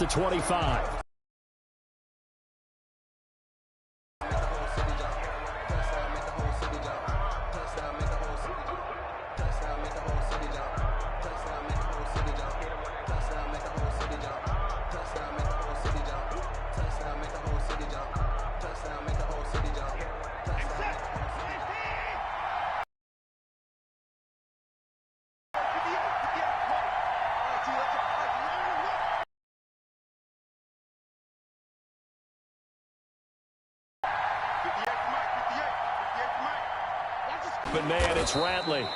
at the 25. But man, it's Ratley.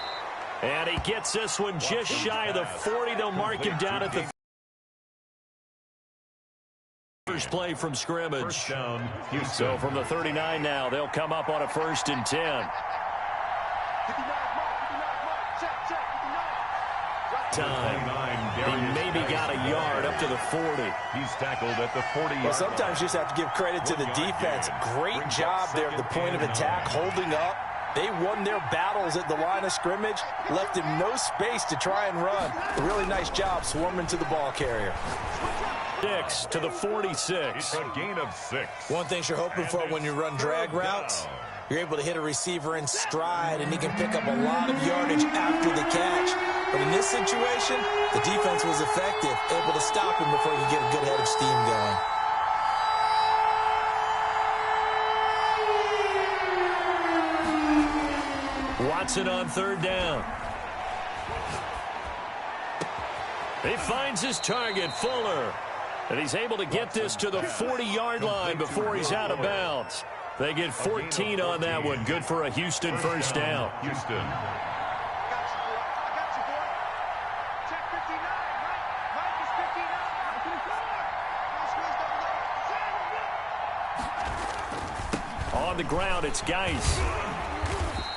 And he gets this one just shy of the 40. They'll mark him down at the first play from scrimmage. First down, Houston. So from the 39 now, they'll come up on a 1st and 10. Time. He maybe got a yard up to the 40. He's tackled at the 40. Well, sometimes you just have to give credit to the defense. Great job there at the point of attack, holding up. They won their battles at the line of scrimmage, left him no space to try and run. A really nice job swarming to the ball carrier. 6 to the 46. It's a gain of 6. One thing you're hoping for when you run drag routes, you're able to hit a receiver in stride, and he can pick up a lot of yardage after the catch. But in this situation, the defense was effective, able to stop him before he could get a good head of steam going. Watson on 3rd down. He finds his target, Fuller. And he's able to get this to the 40-yard line before he's out of bounds. They get 14 on that one. Good for a Houston first down. Houston. On the ground, it's Geis.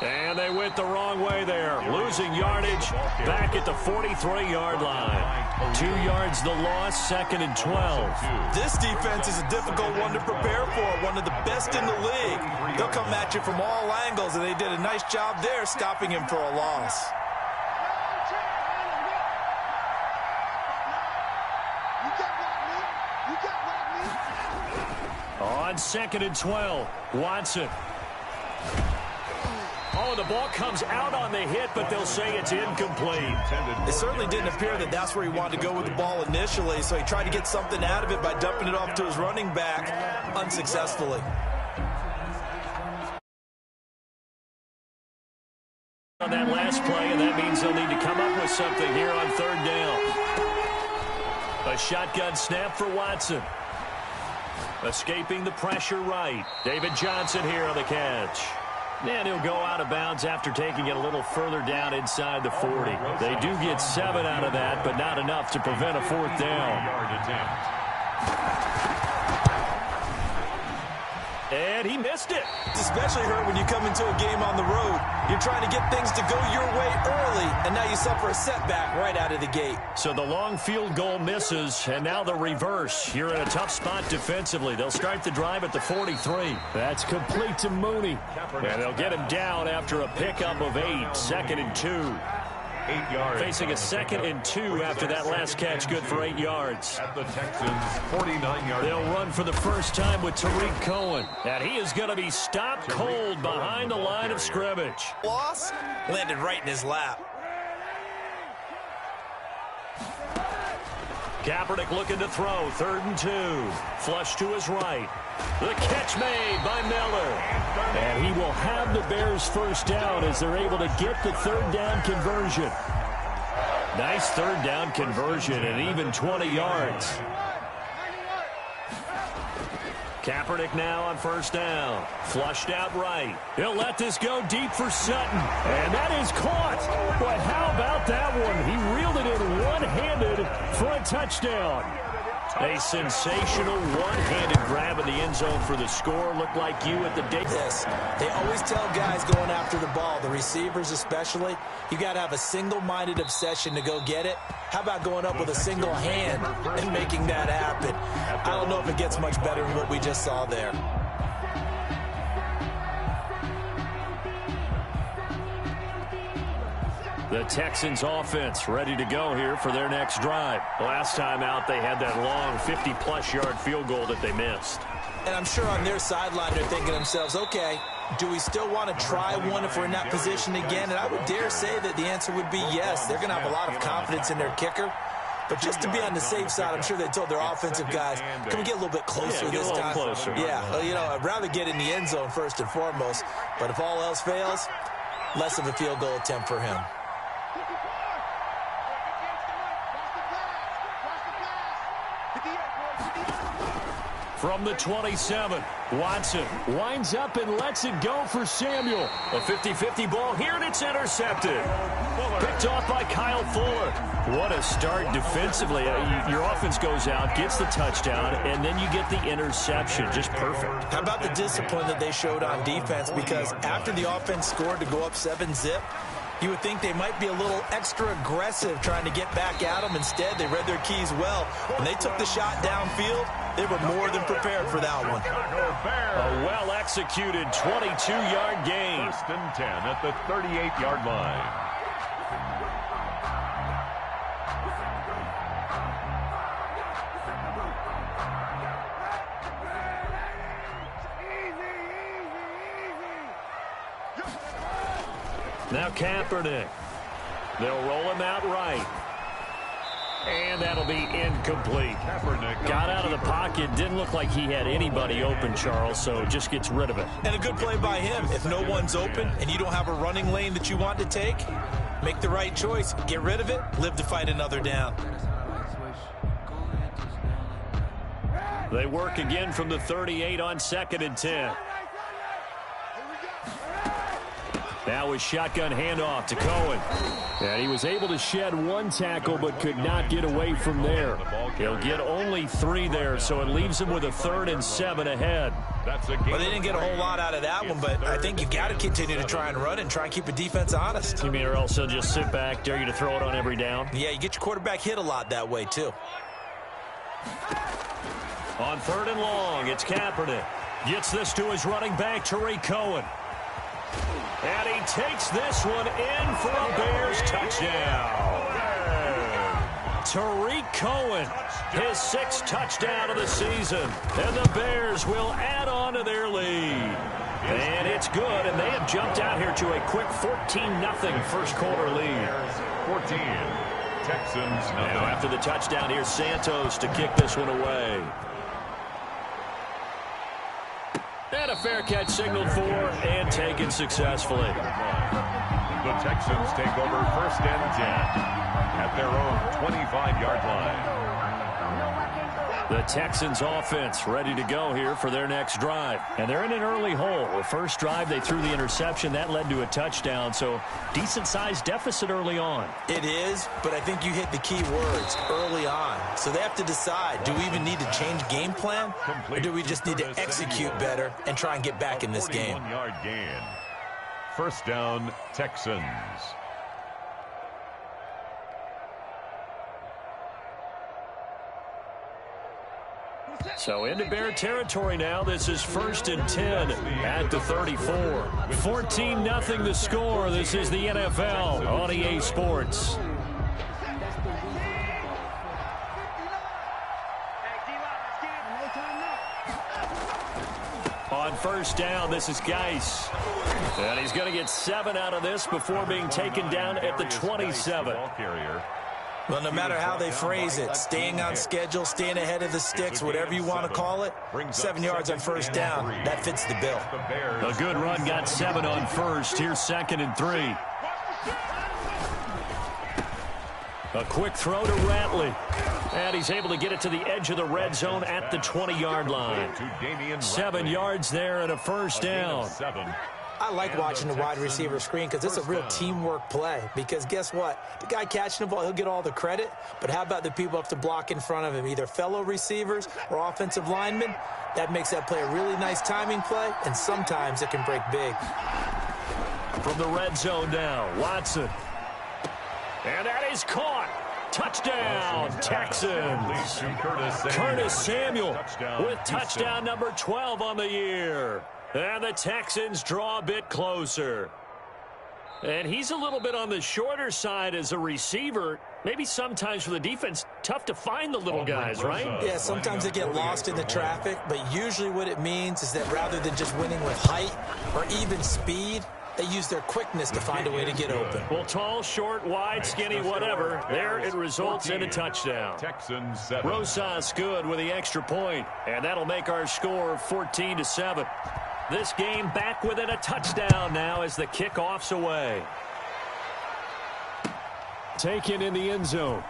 And they went the wrong way there. Losing yardage back at the 43-yard line. 2 yards the loss, 2nd and 12. This defense is a difficult one to prepare for, one of the best in the league. They'll come at you from all angles, and they did a nice job there stopping him for a loss. On 2nd and 12, Watson. Oh, the ball comes out on the hit, but they'll say it's incomplete. It certainly didn't appear that that's where he wanted to go with the ball initially, so he tried to get something out of it by dumping it off to his running back unsuccessfully. On that last play, and that means they'll need to come up with something here on 3rd down. A shotgun snap for Watson. Escaping the pressure right. David Johnson here on the catch. And he'll go out of bounds after taking it a little further down inside the 40. They do get 7 out of that, but not enough to prevent a 4th down. And he missed it. It's especially hurt when you come into a game on the road. You're trying to get things to go your way early, and now you suffer a setback right out of the gate. So the long field goal misses, and now the reverse. You're in a tough spot defensively. They'll start the drive at the 43. That's complete to Mooney. And they'll get him down after a pickup of 8, 2nd and 2. 8 yards. Facing a 2nd and 2 after that last catch, good for 8 yards. At the Texans, 49-yard. They'll run for the first time with Tariq Cohen. And he is going to be stopped cold behind the line of scrimmage. Loss landed right in his lap. Kaepernick looking to throw, 3rd and 2. Flush to his right. The catch made by Miller. And he will have the Bears first down as they're able to get the 3rd down conversion. Nice 3rd down conversion and even 20 yards. Kaepernick now on 1st down. Flushed out right. He'll let this go deep for Sutton. And that is caught. But how about that one? He reeled it in one-handed for a touchdown. A sensational one-handed grab in the end zone for the score. Looked like you at the day. They always tell guys going after the ball, the receivers especially, you got to have a single-minded obsession to go get it. How about going up with a single hand and making that happen? I don't know if it gets much better than what we just saw there. The Texans offense ready to go here for their next drive. Last time out, they had that long 50-plus yard field goal that they missed. And I'm sure on their sideline they're thinking to themselves, okay, do we still want to try one if we're in that position again? And I would dare say that the answer would be yes. They're going to have a lot of confidence in their kicker. But just to be on the safe side, I'm sure they told their offensive guys, can we get a little bit closer this time? Closer. Yeah, well, you know, I'd rather get in the end zone first and foremost. But if all else fails, less of a field goal attempt for him. From the 27, Watson winds up and lets it go for Samuel. A 50-50 ball here, and it's intercepted. Picked off by Kyle Fuller. What a start defensively. Your offense goes out, gets the touchdown, and then you get the interception. Just perfect. How about the discipline that they showed on defense? Because after the offense scored to go up 7-zip, you would think they might be a little extra aggressive trying to get back at them. Instead, they read their keys well. When they took the shot downfield, they were more than prepared for that one. A well-executed 22-yard gain. First and 10 at the 38-yard line. Now Kaepernick. They'll roll him out right. And that'll be incomplete. Got out of the pocket. Didn't look like he had anybody open, Charles, so just gets rid of it. And a good play by him. If no one's open and you don't have a running lane that you want to take, make the right choice. Get rid of it. Live to fight another down. They work again from the 38 on 2nd and 10. Now a shotgun handoff to Cohen. And he was able to shed one tackle but could not get away from there. He'll get only 3 there, so it leaves him with a 3rd and 7 ahead. Well, they didn't get a whole lot out of that one, but I think you've got to continue to try and run and try and keep the defense honest. You mean or else he'll just sit back, dare you to throw it on every down? Yeah, you get your quarterback hit a lot that way, too. On 3rd and long, it's Kaepernick. Gets this to his running back, Tariq Cohen. And he takes this one in for a Bears touchdown. Tariq Cohen, his 6th touchdown of the season. And the Bears will add on to their lead. And it's good, and they have jumped out here to a quick 14-0 first quarter lead. 14. Texans. Now after the touchdown, here's Santos to kick this one away. And a fair catch signaled for and taken successfully. The Texans take over 1st and 10 at their own 25-yard line. The Texans offense ready to go here for their next drive. And they're in an early hole. The first drive, they threw the interception. That led to a touchdown, so decent-sized deficit early on. It is, but I think you hit the key words, early on. So they have to decide, do we even need to change game plan, or do we just need to execute better and try and get back in this game? 41-yard gain. First down, Texans. So into Bear territory now. This is 1st and 10 at the 34. 14-0 the score. This is the NFL on EA Sports. On 1st down, this is Geis. And he's going to get 7 out of this before being taken down at the 27. Well, no matter how they phrase it, staying on schedule, staying ahead of the sticks, whatever you want to call it, 7 yards on 1st down, that fits the bill. A good run got 7 on 1st. Here's 2nd and 3. A quick throw to Ratley. And he's able to get it to the edge of the red zone at the 20-yard line. 7 yards there and a 1st down. I like watching the wide receiver screen because it's a real teamwork play. Because guess what? The guy catching the ball, he'll get all the credit. But how about the people up to block in front of him, either fellow receivers or offensive linemen? That makes that play a really nice timing play, and sometimes it can break big. From the red zone now, Watson. And that is caught. Touchdown, Texans. Curtis Samuel with touchdown number 12 on the year. And the Texans draw a bit closer. And he's a little bit on the shorter side as a receiver. Maybe sometimes for the defense, tough to find the little guys, right? Yeah, sometimes they get lost in the traffic, but usually what it means is that rather than just winning with height or even speed, they use their quickness to find a way to get open. Well, tall, short, wide, skinny, whatever. There it results in a touchdown. Texans 7. Rosas good with the extra point, and that'll make our score 14-7. This game back within a touchdown now as the kickoff's away. Taken in the end zone.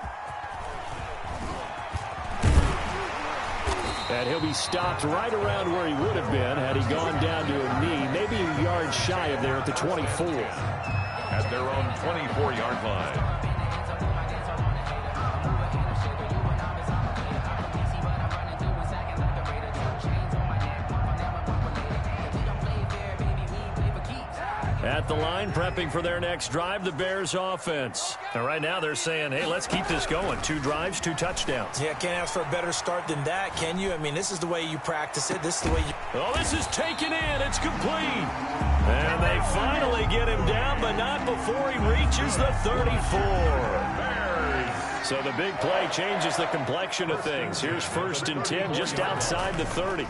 And he'll be stopped right around where he would have been had he gone down to a knee, maybe a yard shy of there at the 24. At their own 24-yard line. At the line, prepping for their next drive, the Bears offense. And right now they're saying, hey, let's keep this going. 2 drives, 2 touchdowns. Yeah, can't ask for a better start than that, can you? I mean, this is the way you practice it. This is the way you... Oh, this is taken in. It's complete. And they finally get him down, but not before he reaches the 34. So the big play changes the complexion of things. Here's 1st and 10 just outside the 30.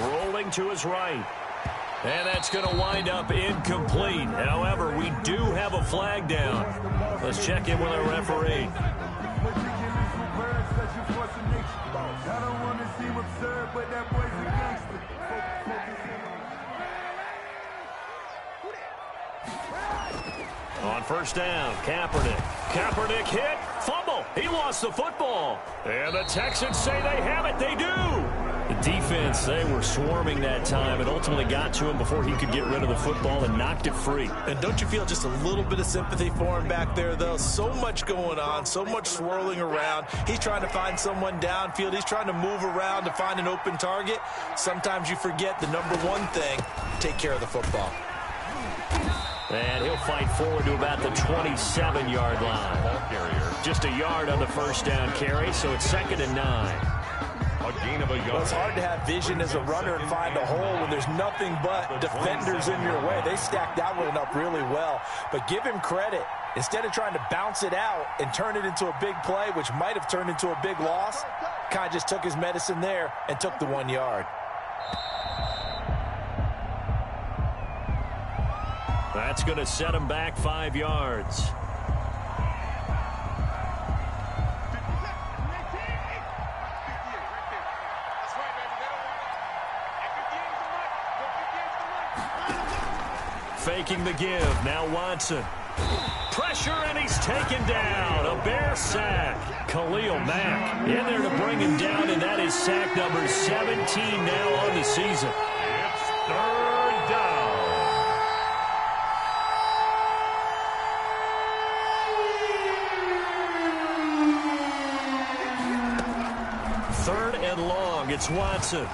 Rolling to his right. And that's going to wind up incomplete. However, we do have a flag down. Let's check in with our referee. On 1st down, Kaepernick. Kaepernick hit, fumble. He lost the football. And the Texans say they have it. They do. The defense, they were swarming that time and ultimately got to him before he could get rid of the football and knocked it free. And don't you feel just a little bit of sympathy for him back there, though? So much going on, so much swirling around. He's trying to find someone downfield. He's trying to move around to find an open target. Sometimes you forget the number one thing, take care of the football. And he'll fight forward to about the 27-yard line. Just a yard on the 1st down carry, so it's 2nd and 9. Well, it's hard to have vision as a runner and find a hole when there's nothing but defenders in your way. They stacked that one up really well. But give him credit. Instead of trying to bounce it out and turn it into a big play, which might have turned into a big loss, kind of just took his medicine there and took the 1 yard. That's going to set him back 5 yards. Faking the give. Now Watson. Pressure, and he's taken down. A Bear sack. Khalil Mack in there to bring him down, and that is sack number 17 now on the season. It's 3rd down. Third and long. It's Watson.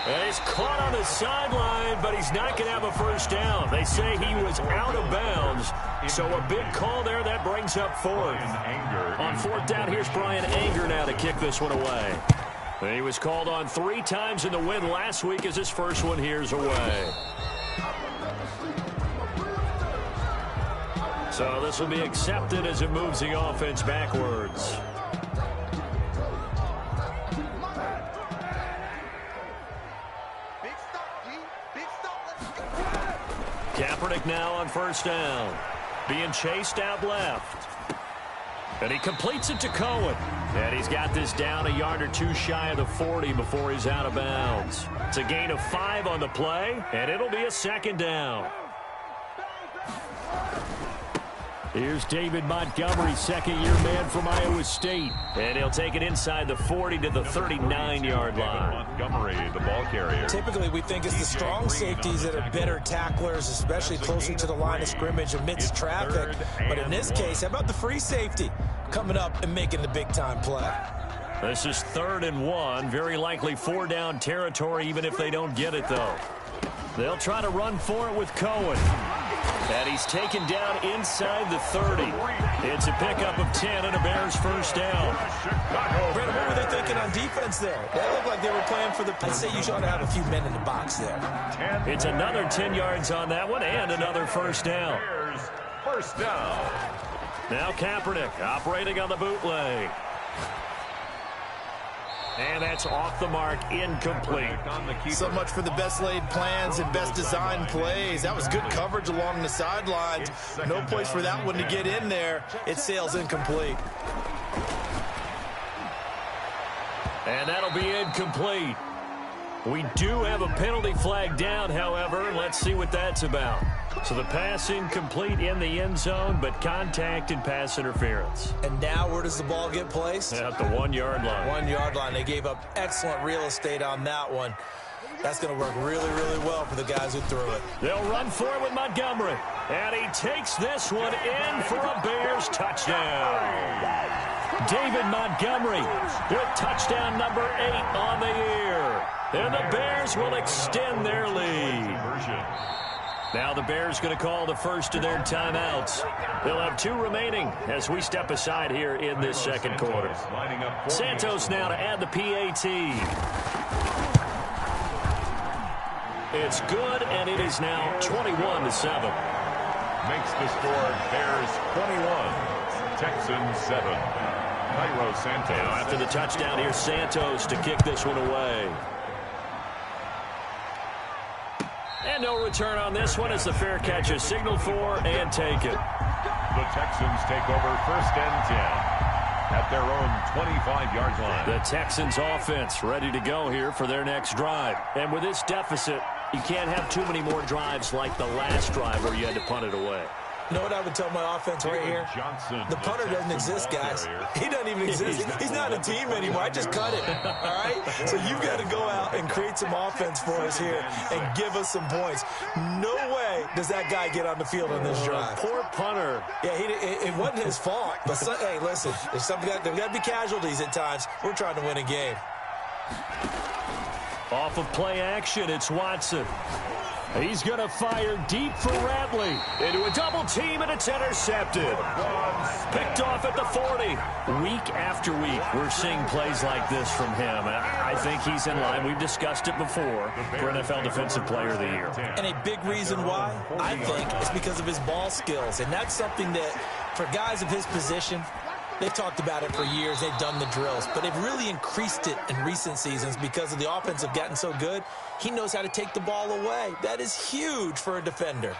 And he's caught on the sideline, but he's not going to have a 1st down. They say he was out of bounds. So a big call there. That brings up 4th. On 4th down, here's Brian Anger now to kick this one away. And he was called on 3 times in the win last week as his first one here's away. So this will be accepted as it moves the offense backwards. Kaepernick now on 1st down. Being chased out left. And he completes it to Cohen. And he's got this down a yard or 2 shy of the 40 before he's out of bounds. It's a gain of 5 on the play, and it'll be a 2nd down. Here's David Montgomery, 2nd-year man from Iowa State. And he'll take it inside the 40 to the 39-yard line. Montgomery, the ball carrier. Typically, we think it's the strong safeties that are better tacklers, especially closer to the line of scrimmage amidst traffic. But in this case, how about the free safety coming up and making the big-time play? This is 3rd and 1. Very likely 4-down territory, even if they don't get it, though. They'll try to run for it with Cohen. And he's taken down inside the 30. It's a pickup of 10 and a Bears first down. Brandon, what were they thinking on defense there? They looked like they were playing for the... I'd say you ought to have a few men in the box there. It's another 10 yards on that one and another first down. First down. Now Kaepernick operating on the bootleg. And that's off the mark, incomplete. So much for the best laid plans and best designed plays. That was good coverage along the sidelines. No place for that one to get in there. It sails incomplete. And that'll be incomplete. We do have a penalty flag down, however. Let's see what that's about. So the pass incomplete in the end zone, but contact and pass interference. And now where does the ball get placed? At the 1 yard line. 1 yard line. They gave up excellent real estate on that one. That's going to work really, really well for the guys who threw it. They'll run for it with Montgomery. And he takes this one in for a Bears touchdown. David Montgomery with touchdown number 8 on the year. And the Bears will extend their lead. Now the Bears going to call the first of their timeouts. They'll have 2 remaining as we step aside here in this second quarter. Santos now to add the PAT. It's good, and it is now 21-7. Makes the score Bears 21, Texans 7. Cairo Santos. Now after the touchdown, here's Santos to kick this one away. And no return on this one as the fair catch is signaled for and taken. The Texans take over first and 10 at their own 25-yard line. The Texans offense ready to go here for their next drive. And with this deficit, you can't have too many more drives like the last drive where you had to punt it away. You know what I would tell my offense right here? The punter doesn't exist, guys. He doesn't even exist. He's not a team anymore. I just cut it, all right? So you've got to go out and create some offense for us here and give us some points. No way does that guy get on the field on this drive. Poor punter. Yeah, it wasn't his fault. But, hey, listen, there's got to be casualties at times. We're trying to win a game. Off of play action, it's Watson. He's going to fire deep for Ratley. Into a double team, and it's intercepted. Picked off at the 40. Week after week, we're seeing plays like this from him. I think he's in line. We've discussed it before for NFL Defensive Player of the Year. And a big reason why, I think, is because of his ball skills. And that's something that, for guys of his position, they've talked about it for years. They've done the drills. But they've really increased it in recent seasons because of the offense have gotten so good. He knows how to take the ball away. That is huge for a defender.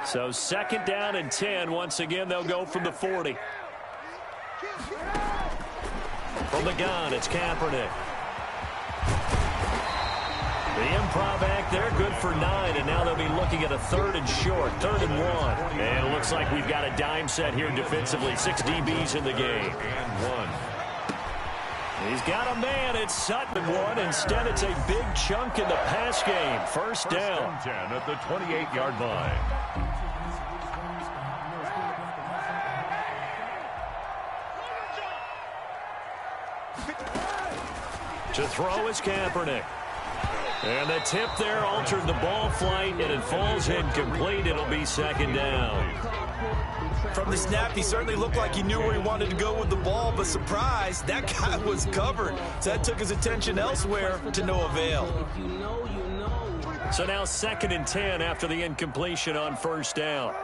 So second down and 10. Once again, they'll go from the 40. From the gun, it's Kaepernick. The improv act there, good for 9, and now they'll be looking at a 3rd and short, 3rd and 1. And it looks like we've got a dime set here defensively. 6 DBs in the game. And 1. He's got a man. It's Sutton 1. Instead, it's a big chunk in the pass game. First down. 10 at the 28-yard line. To throw is Kaepernick. And the tip there altered the ball flight, and it falls incomplete. It'll be second down. From the snap, he certainly looked like he knew where he wanted to go with the ball, but surprise, that guy was covered. So that took his attention elsewhere to no avail. So now second and 10 after the incompletion on first down.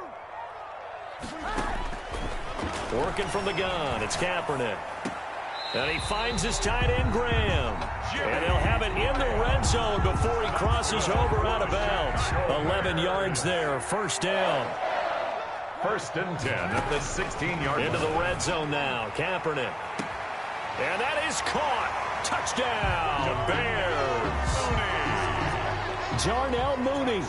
Working from the gun, it's Kaepernick. And he finds his tight end, Graham. And they'll have it in the red zone before he crosses over out of bounds. 11 yards there, first down. First and 10 at the 16-yard line. Into the red zone now, Kaepernick. And that is caught. Touchdown, Bears. Darnell Mooney,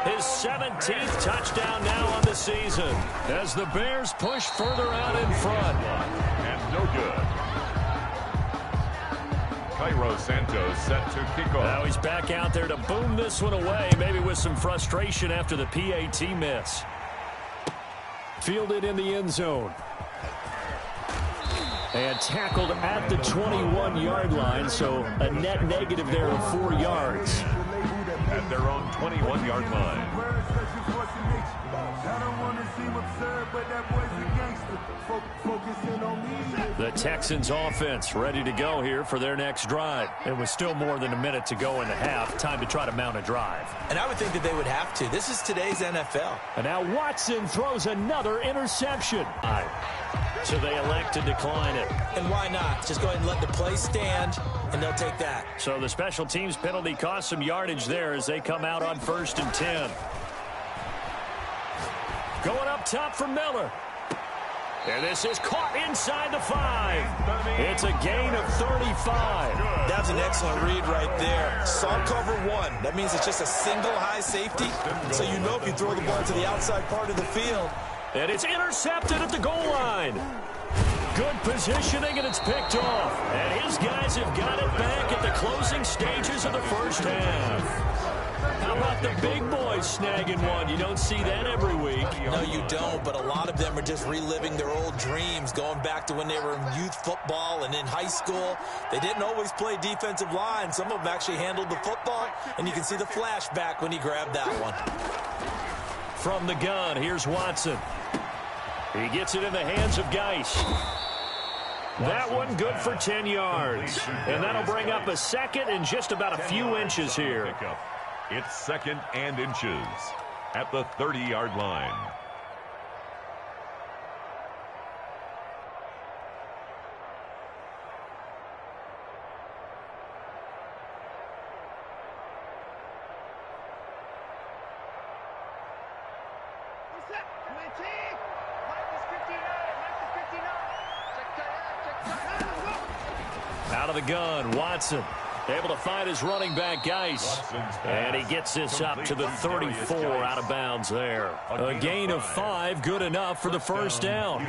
his 17th touchdown now on the season as the Bears push further out in front. And no good. Cairo Santos set to kick off. Now he's back out there to boom this one away, maybe with some frustration after the PAT miss. Fielded in the end zone. And tackled at the 21-yard line, so a net negative there of 4 yards. At their own 21-yard line. The Texans offense ready to go here for their next drive. It was still more than a minute to go in the half. Time to try to mount a drive. And I would think that they would have to. This is today's NFL. And now Watson throws another interception. So they elect to decline it. And why not? Just go ahead and let the play stand, and they'll take that. So the special teams penalty cost some yardage there as they come out on 1st and 10. Going up top for Miller. And this is caught inside the 5. It's a gain of 35. That was an excellent read right there. Saw cover 1. That means it's just a single high safety. So you know if you throw the ball to the outside part of the field. And it's intercepted at the goal line. Good positioning, and it's picked off. And his guys have got it back at the closing stages of the first half. How about the big boys snagging one? You don't see that every week. No, you don't, but a lot of them are just reliving their old dreams, going back to when they were in youth football and in high school. They didn't always play defensive line. Some of them actually handled the football, and you can see the flashback when he grabbed that one. From the gun, here's Watson. He gets it in the hands of Geis. That one good for 10 yards. And that'll bring up a second and just about a few inches here. It's 2nd and inches at the 30-yard line. Out of the gun, Watson. Able to find his running back, Geis. And he gets this up to the 34 out of bounds there. A gain of 5, good enough for the first down.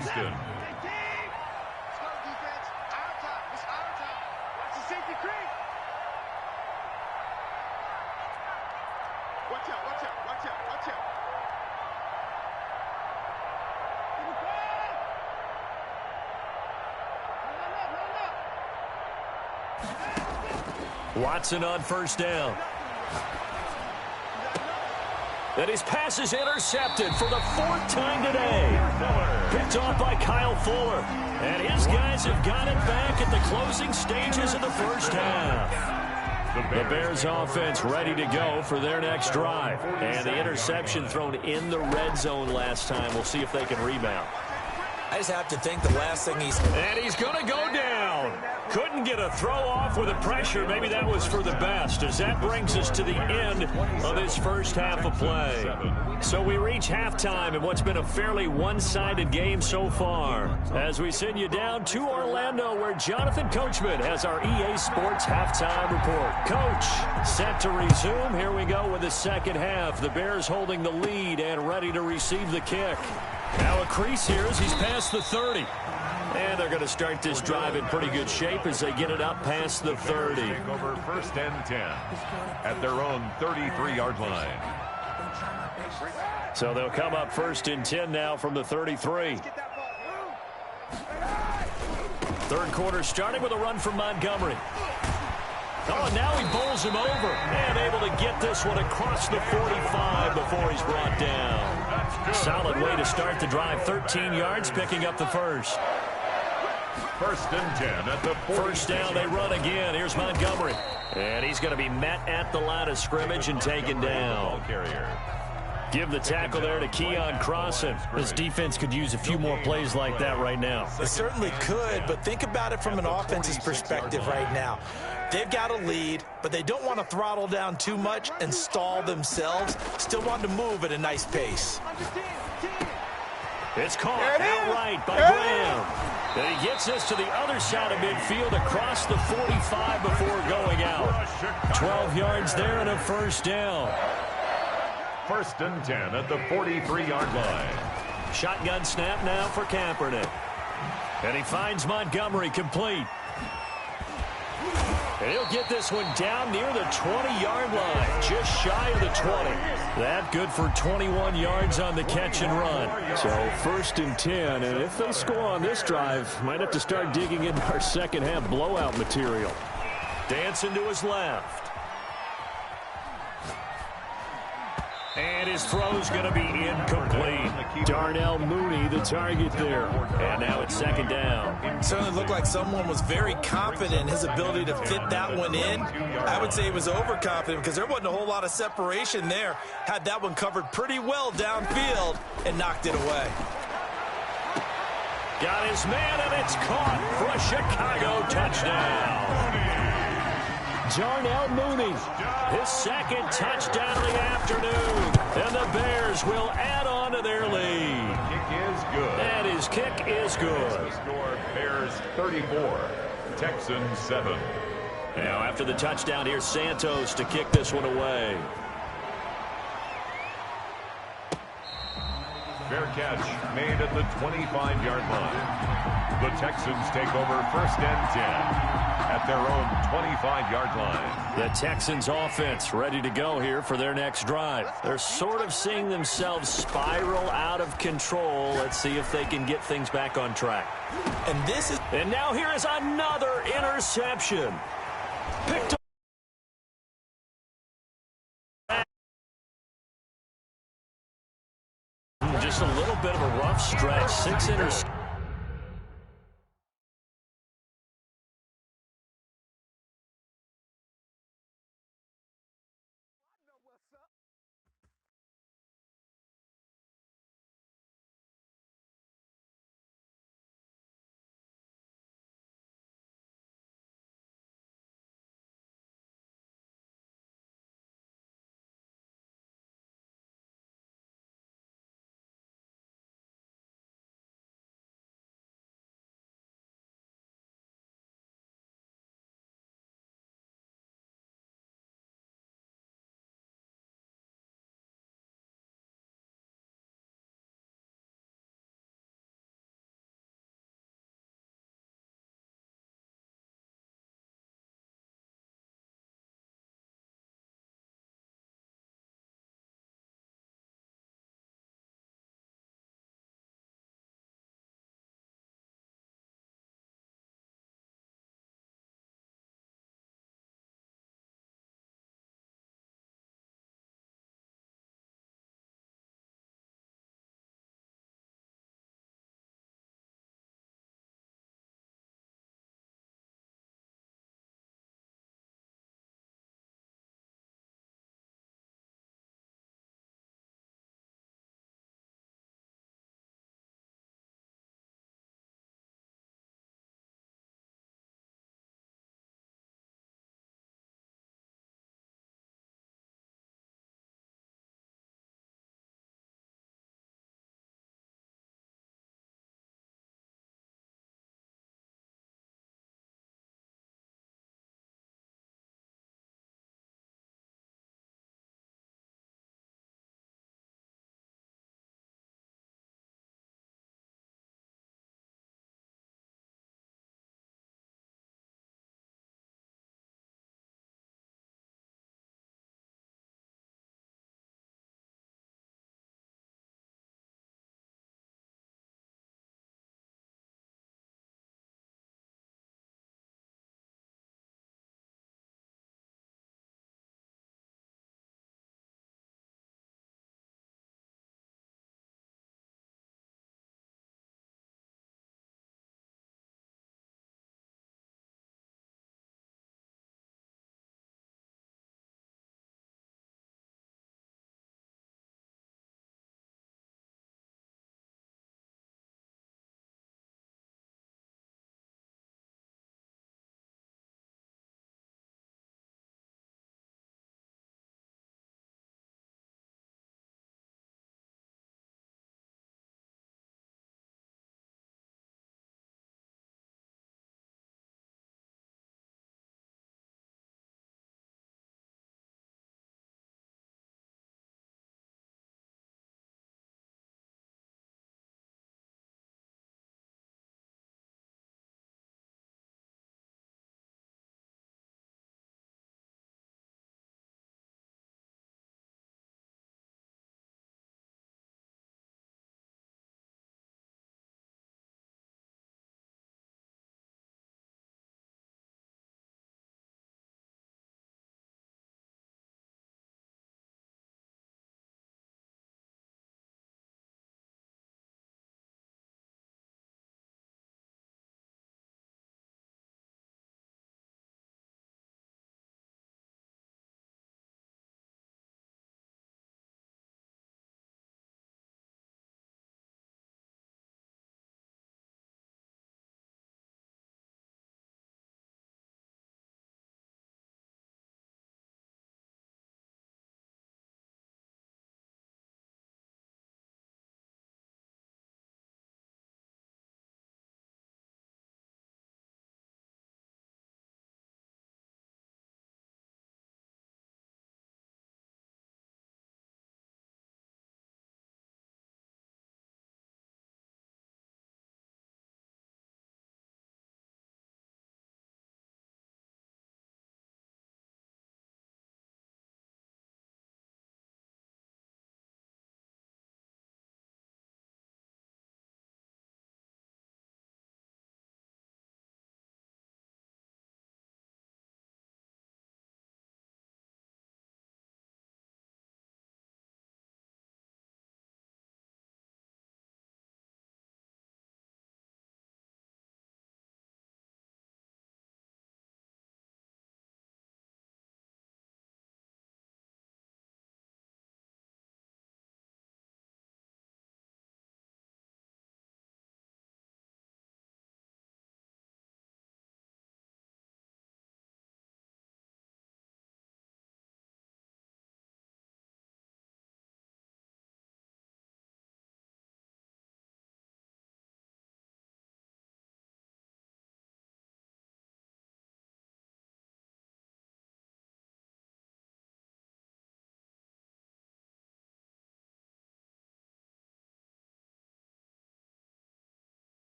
Watson on first down. And his pass is intercepted for the 4th time today. Picked off by Kyle Fuller. And his guys have got it back at the closing stages of the first half. The Bears offense ready to go for their next drive. And the interception thrown in the red zone last time. We'll see if they can rebound. I just have to think the last thing And he's going to go down. Couldn't get a throw off with the pressure. Maybe that was for the best, as that brings us to the end of this first half of play. So we reach halftime in what's been a fairly one-sided game so far, as we send you down to Orlando, where Jonathan Coachman has our EA Sports halftime report. Coach, set to resume. Here we go with the second half. The Bears holding the lead and ready to receive the kick. Now a crease here as he's past the 30. And they're going to start this drive in pretty good shape as they get it up past the 30. Take over 1st and 10 at their own 33-yard line. So they'll come up 1st and 10 now from the 33. Third quarter starting with a run from Montgomery. Oh, and now he bowls him over and able to get this one across the 45 before he's brought down. Solid way to start the drive. 13 yards, picking up the first. 1st and 10 at the 40. First down, they run again. Here's Montgomery. And he's going to be met at the line of scrimmage and taken down. Give the tackle there to Keon Crossan. This defense could use a few more plays like that right now. It certainly could, but think about it from an offense's perspective right now. They've got a lead, but they don't want to throttle down too much and stall themselves. Still want to move at a nice pace. It's caught outright by Graham. And he gets this to the other side of midfield across the 45 before going out. 12 yards there and a first down. 1st and 10 at the 43-yard line. Shotgun snap now for Kaepernick. And he finds Montgomery complete. And he'll get this one down near the 20-yard line, just shy of the 20. That good for 21 yards on the catch and run. So 1st and 10, and if they score on this drive, might have to start digging into our second half blowout material. Dancing to his left. And his throw's going to be incomplete. Darnell Mooney, the target there. And now it's 2nd down. It certainly looked like someone was very confident in his ability to fit that one in. I would say he was overconfident because there wasn't a whole lot of separation there. Had that one covered pretty well downfield and knocked it away. Got his man, and it's caught for a Chicago touchdown. Darnell Mooney, his 2nd touchdown of the afternoon. And the Bears will add on to their lead. Kick is good. And his kick is good. The score, Bears 34, Texans 7. Now after the touchdown, here's Santos to kick this one away. Fair catch made at the 25-yard line. The Texans take over 1st and 10 at their own 25-yard line. The Texans offense ready to go here for their next drive. They're sort of seeing themselves spiral out of control. Let's see if they can get things back on track. And now here is another interception. Picked up. Just a little bit of a rough stretch. 6 interceptions.